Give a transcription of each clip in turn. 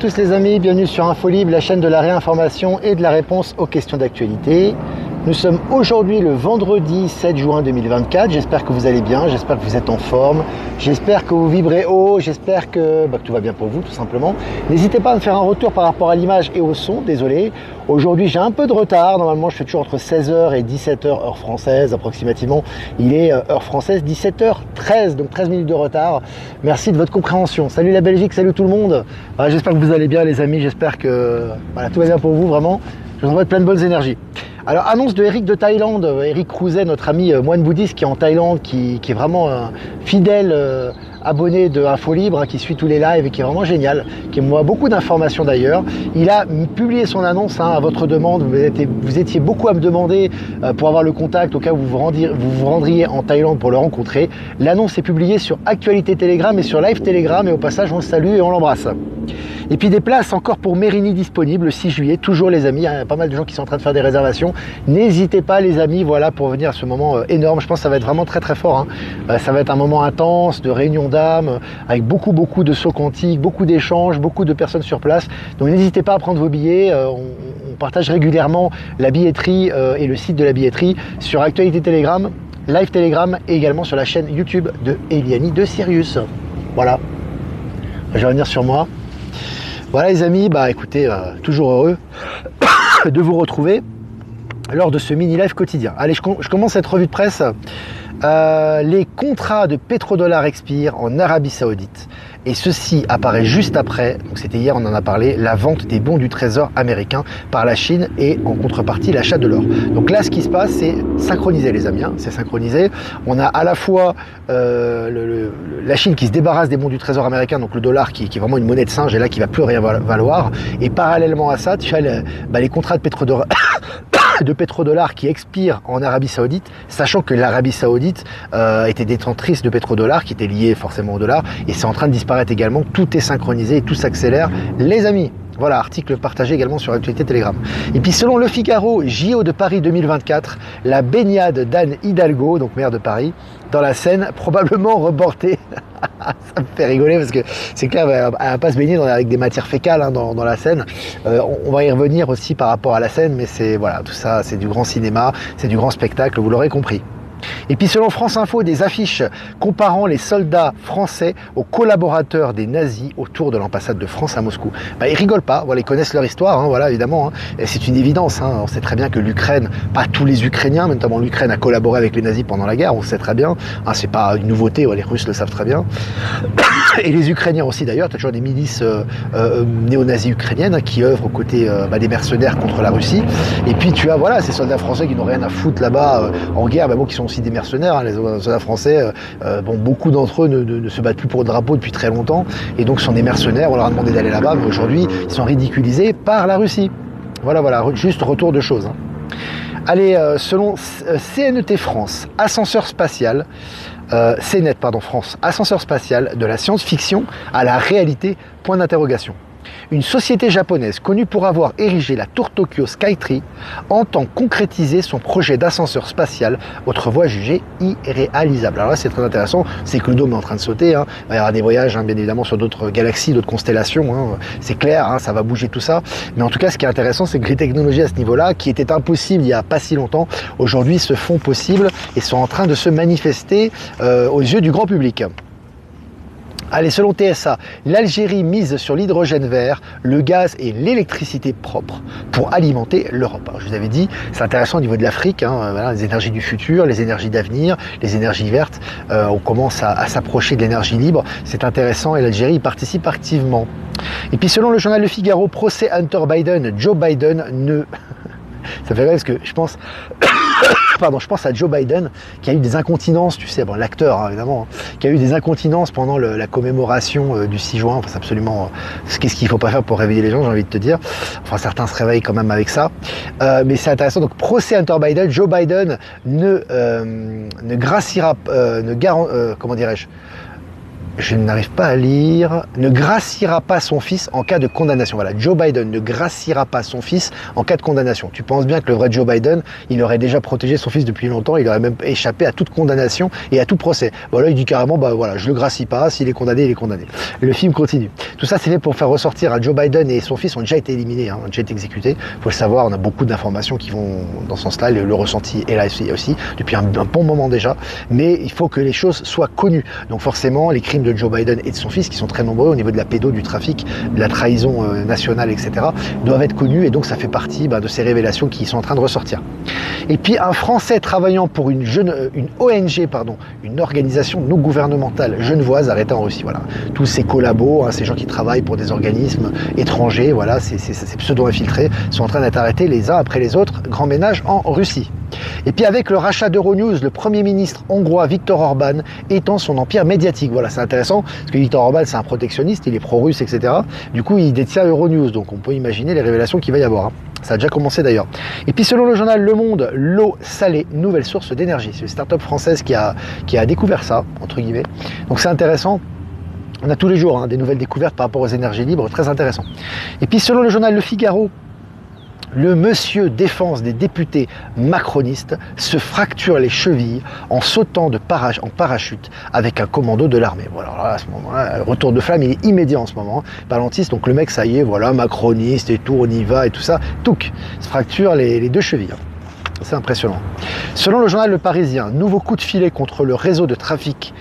Bonjour à tous les amis, bienvenue sur InfoLibre, la chaîne de la réinformation et de la réponse aux questions d'actualité. Nous sommes aujourd'hui le vendredi 7 juin 2024, j'espère que vous allez bien, j'espère que vous êtes en forme, j'espère que vous vibrez haut, j'espère que tout va bien pour vous tout simplement. N'hésitez pas à me faire un retour par rapport à l'image et au son, désolé. Aujourd'hui j'ai un peu de retard, normalement je fais toujours entre 16h et 17h heure française approximativement. Il est heure française 17h13, donc 13 minutes de retard. Merci de votre compréhension. Salut la Belgique, salut tout le monde. J'espère que vous allez bien les amis, j'espère que tout va bien pour vous vraiment. Je vous envoie plein de bonnes énergies. Alors, annonce de Eric de Thaïlande, Eric Crouzet, notre ami moine bouddhiste qui est en Thaïlande, qui est vraiment un fidèle abonné de InfoLibre, qui suit tous les lives et qui est vraiment génial, qui m'envoie beaucoup d'informations d'ailleurs. Il a publié son annonce à votre demande, vous étiez beaucoup à me demander pour avoir le contact au cas où vous vous rendriez en Thaïlande pour le rencontrer. L'annonce est publiée sur Actualité Telegram et sur Live Telegram et au passage on le salue et on l'embrasse. Et puis des places encore pour Mérigny disponibles le 6 juillet, toujours les amis, il y a pas mal de gens qui sont en train de faire des réservations. N'hésitez pas les amis, voilà, pour venir à ce moment énorme. Je pense que ça va être vraiment très très fort. Ça va être un moment intense, de réunion d'âmes, avec beaucoup de sauts quantiques, beaucoup d'échanges, beaucoup de personnes sur place. Donc n'hésitez pas à prendre vos billets, on partage régulièrement la billetterie et le site de la billetterie sur Actualité Telegram, Live Telegram et également sur la chaîne YouTube de Eliani de Sirius. Voilà, je vais revenir sur moi. Voilà les amis, écoutez, toujours heureux de vous retrouver lors de ce mini-live quotidien. Allez, je commence cette revue de presse. Les contrats de pétrodollars expirent en Arabie Saoudite. Et ceci apparaît juste après, donc c'était hier, on en a parlé, la vente des bons du trésor américain par la Chine et en contrepartie l'achat de l'or. Donc là, ce qui se passe, c'est synchronisé les amis, c'est synchronisé. On a à la fois la Chine qui se débarrasse des bons du trésor américain, donc le dollar qui est vraiment une monnaie de singe et là qui va plus rien valoir. Et parallèlement à ça, tu as les contrats de pétrodollars qui expirent en Arabie Saoudite, sachant que l'Arabie Saoudite était détentrice de pétrodollars qui étaient liés forcément au dollar et c'est en train de disparaître également, tout est synchronisé et tout s'accélère les amis. Voilà, article partagé également sur Actualité Telegram. Et puis selon Le Figaro, JO de Paris 2024, la baignade d'Anne Hidalgo, donc maire de Paris, dans la Seine, probablement reportée. Ça me fait rigoler parce que c'est clair, elle va pas se baigner avec des matières fécales dans la Seine. On va y revenir aussi par rapport à la Seine, mais c'est voilà, tout ça, c'est du grand cinéma, c'est du grand spectacle, vous l'aurez compris. Et puis selon France Info, des affiches comparant les soldats français aux collaborateurs des nazis autour de l'ambassade de France à Moscou. Ils rigolent pas, voilà, ils connaissent leur histoire, voilà, évidemment. Et c'est une évidence, on sait très bien que l'Ukraine, pas tous les Ukrainiens, mais notamment l'Ukraine a collaboré avec les nazis pendant la guerre, on sait très bien. C'est pas une nouveauté, les Russes le savent très bien. Et les Ukrainiens aussi d'ailleurs, tu as toujours des milices néo-nazis ukrainiennes qui œuvrent aux côtés des mercenaires contre la Russie. Et puis tu as ces soldats français qui n'ont rien à foutre là-bas en guerre, qui sont aussi des mercenaires, les soldats français, beaucoup d'entre eux ne se battent plus pour le drapeau depuis très longtemps, et donc sont des mercenaires, on leur a demandé d'aller là-bas, mais aujourd'hui, ils sont ridiculisés par la Russie. Voilà, juste retour de choses. Allez, selon CNET France, ascenseur spatial, CNET, France, ascenseur spatial de la science-fiction à la réalité, point d'interrogation. Une société japonaise connue pour avoir érigé la tour Tokyo Skytree entend concrétiser son projet d'ascenseur spatial, autrefois jugé irréalisable. Alors là, c'est très intéressant, c'est que le dôme est en train de sauter, il va y avoir des voyages, bien évidemment, sur d'autres galaxies, d'autres constellations, c'est clair, ça va bouger tout ça. Mais en tout cas, ce qui est intéressant, c'est que les technologies à ce niveau-là, qui étaient impossibles il n'y a pas si longtemps, aujourd'hui se font possibles et sont en train de se manifester aux yeux du grand public. Allez, selon TSA, l'Algérie mise sur l'hydrogène vert, le gaz et l'électricité propre pour alimenter l'Europe. Alors, je vous avais dit, c'est intéressant au niveau de l'Afrique, les énergies du futur, les énergies d'avenir, les énergies vertes. On commence à s'approcher de l'énergie libre, c'est intéressant et l'Algérie y participe activement. Et puis selon le journal Le Figaro, procès Hunter Biden, Joe Biden ne... Ça fait rire parce que je pense à Joe Biden qui a eu des incontinences, tu sais, l'acteur évidemment, qui a eu des incontinences pendant la commémoration du 6 juin. C'est absolument qu'est-ce qu'il ne faut pas faire pour réveiller les gens, j'ai envie de te dire. Certains se réveillent quand même avec ça. Mais c'est intéressant. Donc, procès Hunter Biden, Joe Biden ne graciera, comment dirais-je, je n'arrive pas à lire, ne graciera pas son fils en cas de condamnation. Voilà, Joe Biden ne graciera pas son fils en cas de condamnation. Tu penses bien que le vrai Joe Biden, il aurait déjà protégé son fils depuis longtemps, il aurait même échappé à toute condamnation et à tout procès. Voilà, il dit carrément, bah voilà, je le gracie pas, s'il est condamné, il est condamné. Le film continue. Tout ça, c'est fait pour faire ressortir à Joe Biden et son fils ont déjà été éliminés, ont déjà été exécutés. Il faut le savoir, on a beaucoup d'informations qui vont dans ce sens-là, le ressenti est là aussi, depuis un bon moment déjà, mais il faut que les choses soient connues. Donc forcément, les crimes de Joe Biden et de son fils, qui sont très nombreux au niveau de la pédo, du trafic, de la trahison nationale, etc., doivent être connus et donc ça fait partie de ces révélations qui sont en train de ressortir. Et puis un Français travaillant pour une ONG, une organisation non gouvernementale genevoise arrêtée en Russie. Voilà. Tous ces collabos, ces gens qui travaillent pour des organismes étrangers, voilà, ces pseudo-infiltrés sont en train d'être arrêtés les uns après les autres, grand ménage en Russie. Et puis avec le rachat d'Euronews, le Premier ministre hongrois Viktor Orban étend son empire médiatique. Voilà, c'est intéressant, parce que Viktor Orban, c'est un protectionniste, il est pro-russe, etc. Du coup, il détient Euronews, donc on peut imaginer les révélations qu'il va y avoir. Ça a déjà commencé d'ailleurs. Et puis selon le journal Le Monde, l'eau salée, nouvelle source d'énergie. C'est une start-up française qui a découvert ça, entre guillemets. Donc c'est intéressant. On a tous les jours des nouvelles découvertes par rapport aux énergies libres, très intéressant. Et puis selon le journal Le Figaro, le monsieur défense des députés macronistes se fracture les chevilles en sautant en parachute avec un commando de l'armée. Voilà, alors là, à ce moment-là, le retour de flamme, il est immédiat en ce moment. Palantiste, donc le mec, ça y est, voilà, macroniste et tout, on y va et tout ça. Touc, se fracture les deux chevilles. C'est impressionnant. Selon le journal Le Parisien, nouveau coup de filet contre le réseau de trafic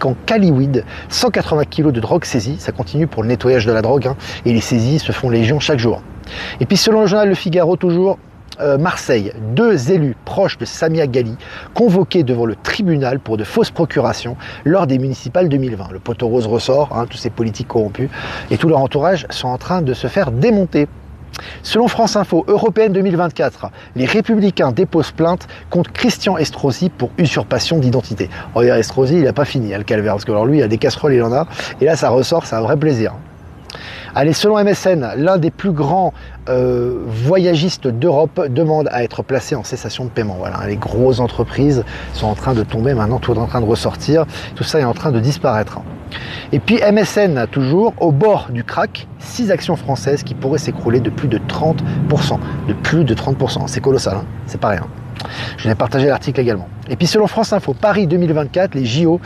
en Caliweed, 180 kg de drogue saisie, ça continue pour le nettoyage de la drogue, et les saisies se font légion chaque jour. Et puis selon le journal Le Figaro toujours, Marseille, 2 élus proches de Samia Ghali convoqués devant le tribunal pour de fausses procurations lors des municipales 2020. Le poteau rose ressort, tous ces politiques corrompus et tout leur entourage sont en train de se faire démonter. Selon France Info, Européenne 2024, les Républicains déposent plainte contre Christian Estrosi pour usurpation d'identité. Regarde, Estrosi, il n'a pas fini, le calvaire, parce que alors lui, il a des casseroles, il en a, et là, ça ressort, c'est un vrai plaisir. Allez, selon MSN, l'un des plus grands voyagistes d'Europe demande à être placé en cessation de paiement. Voilà, les grosses entreprises sont en train de tomber maintenant, tout est en train de ressortir, tout ça est en train de disparaître. Et puis MSN, toujours, au bord du crack, 6 actions françaises qui pourraient s'écrouler de plus de 30%. De plus de 30%, c'est colossal, c'est pas rien. Je vais partager l'article également. Et puis selon France Info, Paris 2024, les JO,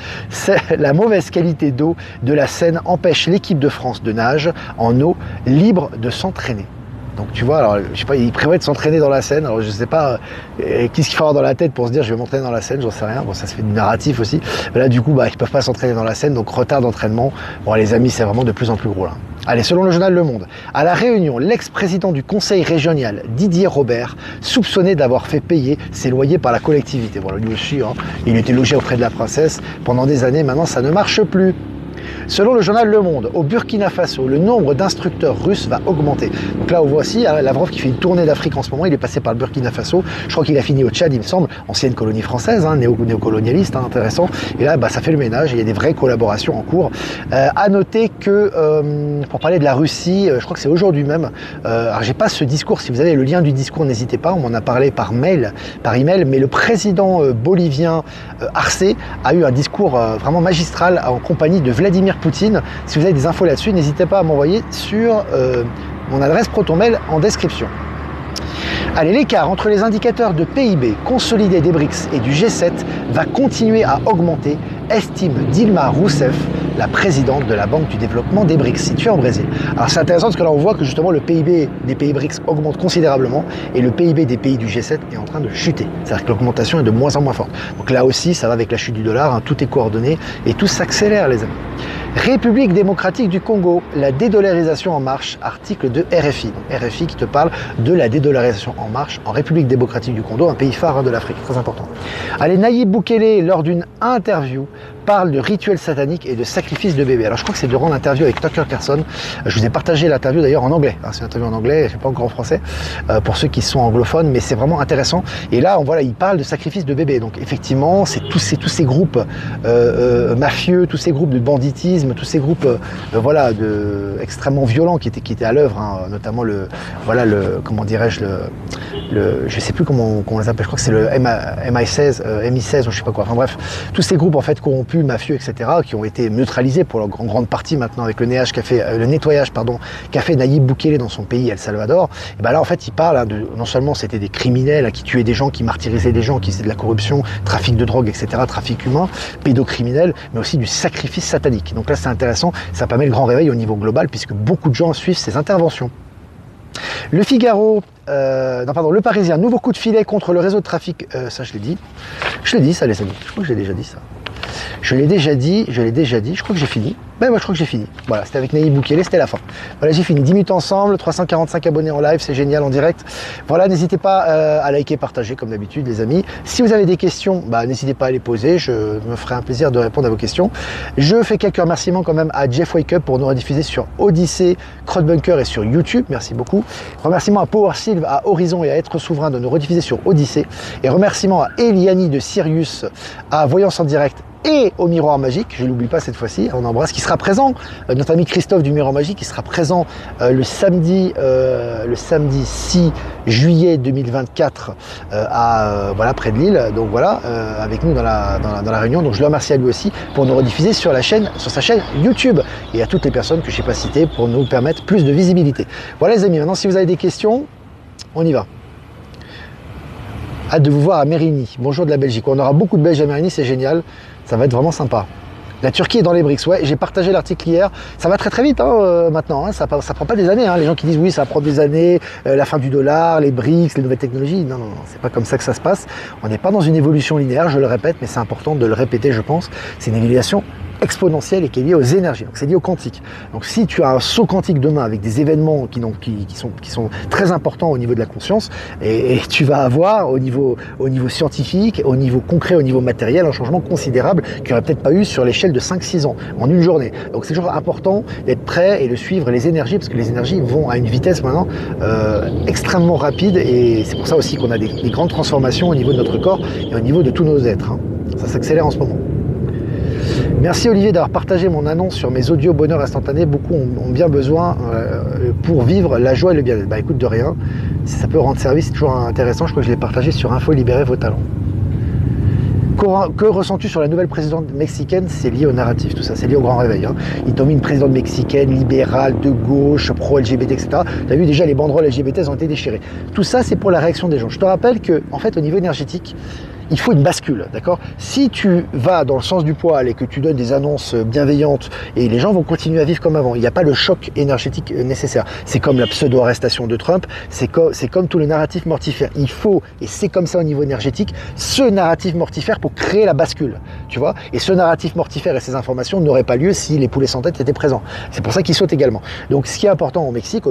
la mauvaise qualité d'eau de la Seine empêche l'équipe de France de nage en eau libre de s'entraîner. Donc tu vois, alors je sais pas, ils prévoient de s'entraîner dans la Seine. Alors je sais pas qu'est-ce qu'il faut avoir dans la tête pour se dire je vais m'entraîner dans la Seine, j'en sais rien. Bon, ça se fait du narratif aussi. Mais là du coup, ils peuvent pas s'entraîner dans la Seine, donc retard d'entraînement. Bon les amis, c'est vraiment de plus en plus gros là. Allez, selon le journal Le Monde, à La Réunion, l'ex-président du conseil régional, Didier Robert, soupçonné d'avoir fait payer ses loyers par la collectivité. Voilà, lui aussi, il était logé auprès de la princesse pendant des années, maintenant ça ne marche plus. Selon le journal Le Monde, au Burkina Faso, le nombre d'instructeurs russes va augmenter. Donc là, on voit aussi Lavrov qui fait une tournée d'Afrique en ce moment. Il est passé par le Burkina Faso. Je crois qu'il a fini au Tchad, il me semble, ancienne colonie française, néocolonialiste, intéressant. Et là, ça fait le ménage. Il y a des vraies collaborations en cours. À noter que, pour parler de la Russie, je crois que c'est aujourd'hui même. Alors, j'ai pas ce discours. Si vous avez le lien du discours, n'hésitez pas. On m'en a parlé par email. Mais le président bolivien Arce a eu un discours vraiment magistral en compagnie de Vladimir Poutine. Si vous avez des infos là-dessus, n'hésitez pas à m'envoyer sur mon adresse ProtonMail en description. Allez, l'écart entre les indicateurs de PIB consolidé des BRICS et du G7 va continuer à augmenter, estime Dilma Rousseff, la présidente de la Banque du développement des BRICS, située en Brésil. Alors c'est intéressant parce que là on voit que justement le PIB des pays BRICS augmente considérablement et le PIB des pays du G7 est en train de chuter. C'est-à-dire que l'augmentation est de moins en moins forte. Donc là aussi, ça va avec la chute du dollar, tout est coordonné et tout s'accélère les amis. République démocratique du Congo, la dédollarisation en marche, article de RFI. Donc RFI qui te parle de la dédollarisation en marche en République démocratique du Congo, un pays phare de l'Afrique, très important. Allez, Nayib Bukele, lors d'une interview, parle de rituels sataniques et de sacrifices de bébés. Alors je crois que c'est durant l'interview avec Tucker Carlson. Je vous ai partagé l'interview d'ailleurs en anglais. C'est une interview en anglais, je ne sais pas encore en français, pour ceux qui sont anglophones, mais c'est vraiment intéressant. Et là, il parle de sacrifices de bébés. Donc effectivement, c'est tous ces groupes mafieux, tous ces groupes de banditisme, tous ces groupes extrêmement violents qui étaient à l'œuvre, notamment comment dirais-je, je sais plus comment on les appelle, je crois que c'est le MI16, ou je sais pas quoi. Enfin bref, tous ces groupes en fait corrompus plus mafieux, etc., qui ont été neutralisés pour leur grande partie maintenant avec le nettoyage qu'a fait Nayib Bukele dans son pays, El Salvador. Et ben là, en fait, il parle de non seulement c'était des criminels qui tuaient des gens, qui martyrisaient des gens, qui faisaient de la corruption, trafic de drogue, etc., trafic humain, pédocriminel, mais aussi du sacrifice satanique. Donc là, c'est intéressant, ça permet le grand réveil au niveau global, puisque beaucoup de gens suivent ces interventions. Le Figaro, le Parisien, nouveau coup de filet contre le réseau de trafic, ça je l'ai dit. Je l'ai dit ça les amis, je crois que j'ai déjà dit ça. Je l'ai déjà dit, je crois que j'ai fini. Ben moi je crois que j'ai fini. Voilà, c'était avec Nayib Bukele, c'était la fin. Voilà, j'ai fini. 10 minutes ensemble, 345 abonnés en live, c'est génial en direct. Voilà, n'hésitez pas à liker, partager comme d'habitude les amis. Si vous avez des questions, n'hésitez pas à les poser, je me ferai un plaisir de répondre à vos questions. Je fais quelques remerciements quand même à Jeff Wake Up pour nous rediffuser sur Odyssée, Crowdbunker et sur YouTube, merci beaucoup. Remerciements à Power Silv, à Horizon et à Être Souverain de nous rediffuser sur Odyssée. Et remerciements à Eliani de Sirius, à Voyance en direct et au Miroir Magique, je ne l'oublie pas cette fois-ci, on embrasse, qui sera présent, notre ami Christophe du Miroir Magique, qui sera présent le samedi 6 juillet 2024 près de Lille, donc voilà, avec nous dans la réunion, donc je le remercie à lui aussi pour nous rediffuser sur sa chaîne YouTube, et à toutes les personnes que je n'ai pas citées pour nous permettre plus de visibilité. Voilà les amis, maintenant si vous avez des questions, on y va. Hâte de vous voir à Mérigny. Bonjour de la Belgique. On aura beaucoup de Belges à Mérigny, c'est génial. Ça va être vraiment sympa. La Turquie est dans les BRICS. Ouais, j'ai partagé l'article hier. Ça va très très vite maintenant. Ça prend pas des années. Les gens qui disent oui, ça prend des années, la fin du dollar, les BRICS, les nouvelles technologies. Non, c'est pas comme ça que ça se passe. On n'est pas dans une évolution linéaire, je le répète, mais c'est important de le répéter, je pense. C'est une évolution exponentielle et qui est liée aux énergies, donc c'est lié au quantique. Donc si tu as un saut quantique demain avec des événements qui sont très importants au niveau de la conscience, et tu vas avoir au niveau scientifique, au niveau concret, au niveau matériel, un changement considérable qu'il n'y aurait peut-être pas eu sur l'échelle de 5-6 ans, en une journée. Donc c'est toujours important d'être prêt et de suivre les énergies, parce que les énergies vont à une vitesse maintenant extrêmement rapide, et c'est pour ça aussi qu'on a des grandes transformations au niveau de notre corps et au niveau de tous nos êtres. Ça s'accélère en ce moment. Merci Olivier d'avoir partagé mon annonce sur mes audios bonheur instantané. Beaucoup ont bien besoin pour vivre la joie et le bien-être. Écoute, de rien. Si ça peut rendre service, c'est toujours intéressant. Je crois que je l'ai partagé sur Info Libérer vos talents. Que ressens-tu sur la nouvelle présidente mexicaine? C'est lié au narratif, tout ça, c'est lié au grand réveil. Ils t'ont mis une présidente mexicaine, libérale, de gauche, pro-LGBT, etc. Tu as vu déjà les banderoles LGBT ont été déchirées. Tout ça, c'est pour la réaction des gens. Je te rappelle que, en fait, au niveau énergétique, il faut une bascule, d'accord? Si tu vas dans le sens du poil et que tu donnes des annonces bienveillantes, et les gens vont continuer à vivre comme avant, il n'y a pas le choc énergétique nécessaire. C'est comme la pseudo-arrestation de Trump, c'est comme tout le narratif mortifère. Il faut, et c'est comme ça au niveau énergétique, ce narratif mortifère pour créer la bascule, tu vois? Et ce narratif mortifère et ces informations n'auraient pas lieu si les poulets sans tête étaient présents. C'est pour ça qu'ils sautent également. Donc ce qui est important au Mexique,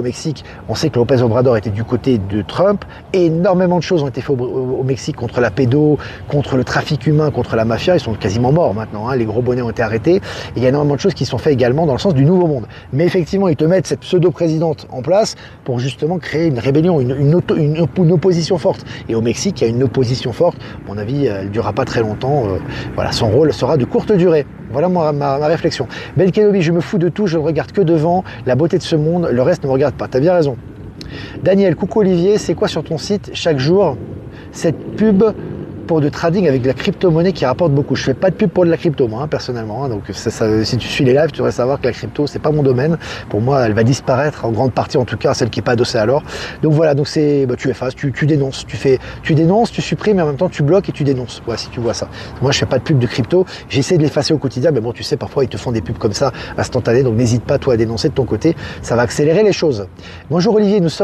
on sait que López Obrador était du côté de Trump, énormément de choses ont été faites au Mexique contre la pédo, contre le trafic humain, contre la mafia. Ils sont quasiment morts maintenant, les gros bonnets ont été arrêtés, et il y a énormément de choses qui sont faites également dans le sens du nouveau monde. Mais effectivement, ils te mettent cette pseudo-présidente en place pour justement créer une rébellion, une opposition forte. Et au Mexique, il y a une opposition forte. À mon avis, elle ne durera pas très longtemps. Voilà, son rôle sera de courte durée. Voilà ma réflexion. Ben Kenobi, je me fous de tout, je ne regarde que devant, la beauté de ce monde, le reste ne me regarde pas. T'as bien raison. Daniel, coucou Olivier, c'est quoi sur ton site chaque jour cette pub pour de trading avec de la crypto-monnaie qui rapporte beaucoup? Je fais pas de pub pour de la crypto, moi, personnellement. Donc, si tu suis les lives, tu devrais savoir que la crypto, c'est pas mon domaine. Pour moi, elle va disparaître en grande partie, en tout cas, celle qui est pas adossée à l'or. Donc voilà, donc tu effaces, tu dénonces, tu dénonces, tu supprimes, et en même temps, tu bloques et tu dénonces. Voilà, si tu vois ça. Moi, je fais pas de pub de crypto. J'essaie de l'effacer au quotidien, mais bon, tu sais, parfois, ils te font des pubs comme ça, instantanées. Donc, n'hésite pas, toi, à dénoncer de ton côté. Ça va accélérer les choses. Bonjour Olivier, nous sommes